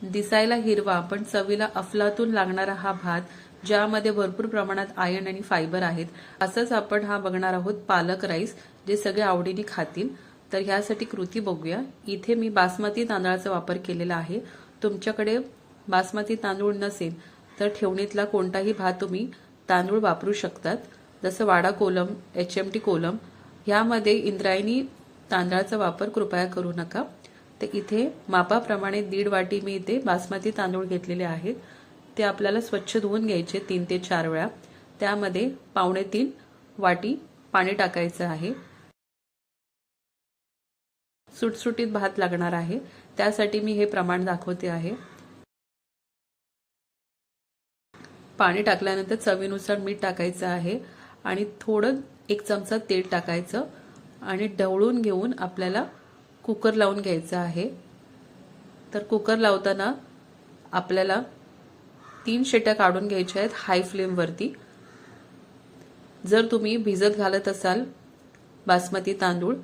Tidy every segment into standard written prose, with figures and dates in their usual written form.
दिसायला हिरवा पण चवीला अफलातून लागणारा हा भात, ज्यामध्ये भरपूर प्रमाणात आयर्न आणि फायबर आहेत. असंच आपण हा बघणार आहोत पालक राईस, जे सगळे आवडीने खातील. तर ह्यासाठी कृती बघूया. इथे मी बासमती तांदळाचा वापर केलेला आहे. तुमच्याकडे बासमती तांदूळ नसेल तर ठेवणीतला कोणताही भात तुम्ही तांदूळ वापरू शकतात, जसं वाडा कोलम, HMT कोलम. ह्यामध्ये इंद्रायणी तांदळाचा वापर कृपया करू नका. तर इथे मापाप्रमाणे 1.5 वाटी मी इथे बासमती तांदूळ घेतलेले आहेत. ते आपल्याला स्वच्छ धुवून घ्यायचे 3 ते 4 वेळा. त्यामध्ये 2.25 वाटी पाणी टाकायचं आहे. सुटसुटीत भात लागणार आहे, त्यासाठी मी हे प्रमाण दाखवते आहे. पाणी टाकल्यानंतर चवीनुसार मीठ टाकायचं आहे आणि थोडं 1 चमचा तेल टाकायचं आणि ढवळून घेऊन आपल्याला कुकर लावून घ्यायचा आहे. तर कुकर लावताना आपल्याला 3 शिट्ट्या काढून घ्यायच्या आहेत हाय फ्लेमवरती. जर तुम्ही भिजत घालत असाल बासमती तांदूळ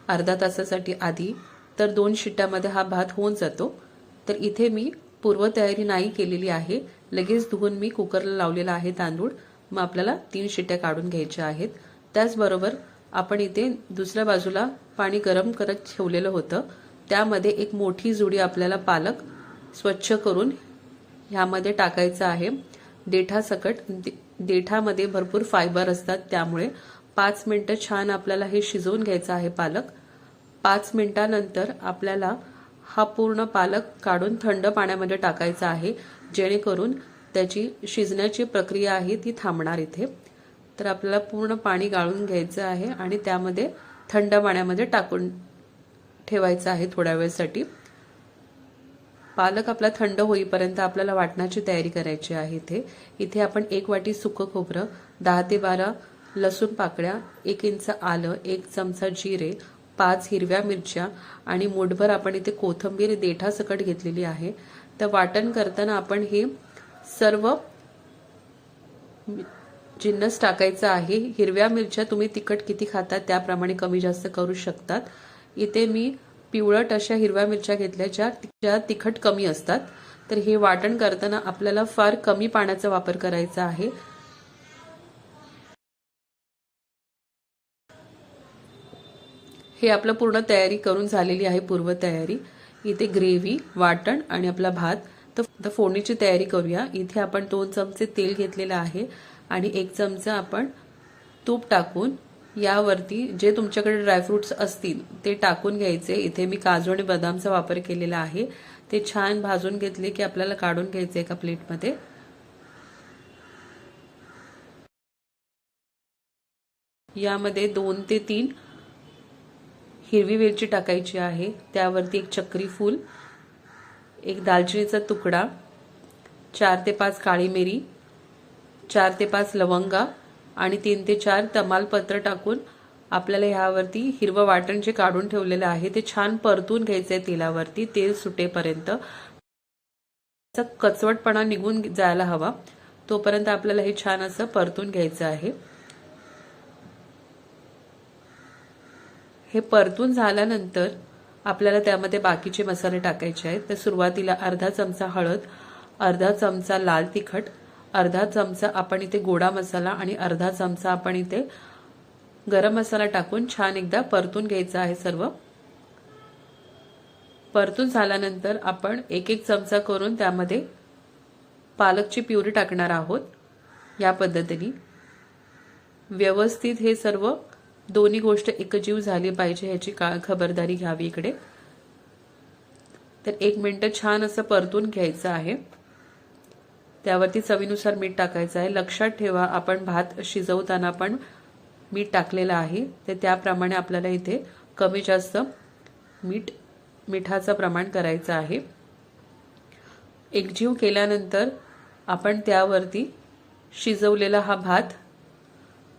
अर्धा तासासाठी आधी, तर 2 शिट्ट्यामध्ये हा भात होऊन जातो. तर इथे मी पूर्वतयारी नाही केलेली आहे, लगेच धुवून मी कुकरला लावलेला आहे तांदूळ. मग आपल्याला 3 शिट्ट्या काढून घ्यायच्या आहेत. त्याचबरोबर आपण इथे दुसऱ्या बाजूला पाणी गरम करत ठेवलेलं होतं. त्यामध्ये एक मोठी जुडी आपल्याला पालक स्वच्छ करून ह्यामध्ये टाकायचं आहे. देठासकट, देठामध्ये भरपूर फायबर असतात, त्यामुळे 5 मिनिटं छान आपल्याला हे शिजवून घ्यायचं आहे पालक. 5 मिनिटांनंतर आपल्याला हा पूर्ण पालक काढून थंड पाण्यामध्ये टाकायचा आहे, जेणेकरून त्याची शिजण्याची प्रक्रिया आहे ती थांबणार इथे. तर आपल्याला पूर्ण पाणी गाळून घ्यायचं आहे आणि त्यामध्ये थंड पाण्यामध्ये टाकून ठेवायचं आहे थोड्या वेळसाठी. पालक आपला थंड होईपर्यंत आपल्याला वाटणाची तयारी करायची आहे. इथे आपण 1 वाटी सुकं खोबरं, 10 ते 12 लसूण पाकळ्या, 1 इंच आलं, 1 चमचा जिरे, 5 हिरव्या मिरच्या आणि मूठभर आपण इथे कोथिंबीर देठासकट घेतलेली आहे. तर वाटण करताना आपण हे सर्व जिन्नस टाकायचं आहे. हिरव्या मिरच्या तुम्ही तिखट किती खाता त्याप्रमाणे कमी जास्त करू शकतात. इथे मी पिवळट अशा हिरव्या मिरच्या घेतल्या ज्या तिखट कमी असतात. तर हे वाटण करताना आपल्याला फार कमी पाण्याचा वापर करायचा आहे. हे आपलं पूर्ण तयारी करून झालेली आहे, पूर्व तयारी. इथे ग्रेव्ही, वाटण आणि आपला भात. तर फोडणीची तयारी करूया. इथे आपण 2 चमचे तेल घेतलेलं आहे आणि 1 चमचा आपण तूप टाकून यावरती जे तुमच्याकडे ड्रायफ्रुट्स असतील ते टाकून घ्यायचे. इथे मी काजू आणि बदामचा वापर केलेला आहे. ते छान भाजून घेतले की आपल्याला काढून घ्यायचे एका प्लेटमध्ये. यामध्ये 2 ते 3 हिरवी वेलची टाकायची आहे. त्यावरती 1 चक्री फूल, 1 दालचिनीचा तुकडा, 4 ते 5 काळी मिरी, 4 ते 5 लवंगा आणि 3 ते 4 तमालपत्र टाकून आपल्याला ह्यावरती हिरवं वाटण जे काढून ठेवलेलं आहे ते छान परतून घ्यायचंय तेलावरती, तेल सुटेपर्यंत. कचवटपणा निघून जायला हवा तोपर्यंत आपल्याला हे छान असं परतून घ्यायचं आहे. हे परतून झाल्यानंतर आपल्याला त्यामध्ये बाकीचे मसाले टाकायचे आहेत. तर सुरुवातीला अर्धा चमचा हळद, अर्धा चमचा लाल तिखट, अर्धा चमचा आपण इथे गोडा मसाला आणि अर्धा चमचा आपण इथे गरम मसाला टाकून छान एकदा परतून घ्यायचं आहे सर्व. परतून झाल्यानंतर आपण 1-1 चमचा करून त्यामध्ये पालकची प्युरी टाकणार आहोत. या पद्धतीने व्यवस्थित हे सर्व दोन्ही गोष्ट एकजीव झाली पाहिजे ह्याची खबरदारी घ्यावी इकडे. तर 1 मिनिट छान असं परतून घ्यायचं आहे. त्यावरती चवीनुसार मीठ टाकायचं आहे. लक्षात ठेवा आपण भात शिजवताना पण मीठ टाकलेलं आहे, तर त्याप्रमाणे आपल्याला इथे कमी जास्त मिठाचं प्रमाण करायचं आहे. एकजीव केल्यानंतर आपण त्यावरती शिजवलेला हा भात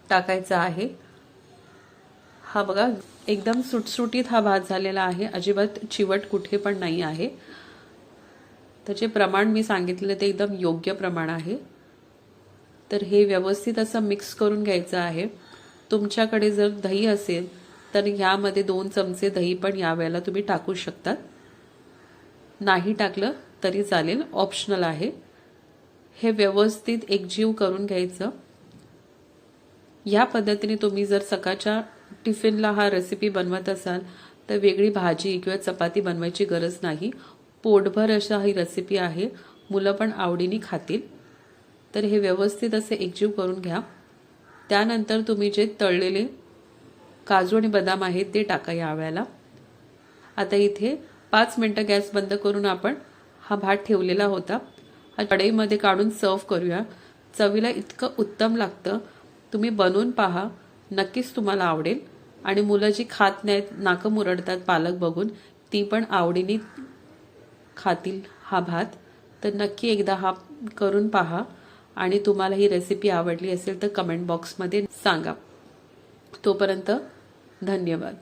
टाकायचा आहे. हा बघा एकदम सुटसुटीत हा भात झालेला आहे, अजिबात चिवट कुठे पण नाही आहे. त्याचे प्रमाण मी सांगितले ते एकदम योग्य प्रमाण आहे. तर हे व्यवस्थित असं मिक्स करून घ्यायचं आहे. तुमच्याकडे जर दही असेल तर यामध्ये 2 चमचे दही पण यावेळेला तुम्ही टाकू शकता. नाही टाकलं तरी चालेल, ऑप्शनल आहे. हे व्यवस्थित एकजीव करून घ्यायचं. या पद्धतीने तुम्ही जर सकाळच्या टिफिनला हा रेसिपी बनवत असाल तर वेगळी भाजी किंवा चपाती बनवायची गरज नाही. पोटभर अशा ही रेसिपी आहे, मुलं पण आवडीने खातील. तर हे व्यवस्थित असे एकजीव करून घ्या. त्यानंतर तुम्ही जे तळलेले काजू आणि बदाम आहेत ते टाका यावेळेला. आता इथे 5 मिनिटं गॅस बंद करून आपण हा भात ठेवलेला होता हा कढईमध्ये काढून सर्व करूया. चवीला इतकं उत्तम लागतं, तुम्ही बनवून पहा, नक्कीच तुम्हाला आवडेल. आणि मुलं जी खात नाहीत, नाकं मुरडतात पालक बघून, ती पण आवडीने खातील हा भात. तर नक्की एकदा हा करून पहा. आणि तुम्हाला ही रेसिपी आवडली असेल तर कमेंट बॉक्समध्ये सांगा. तोपर्यंत धन्यवाद.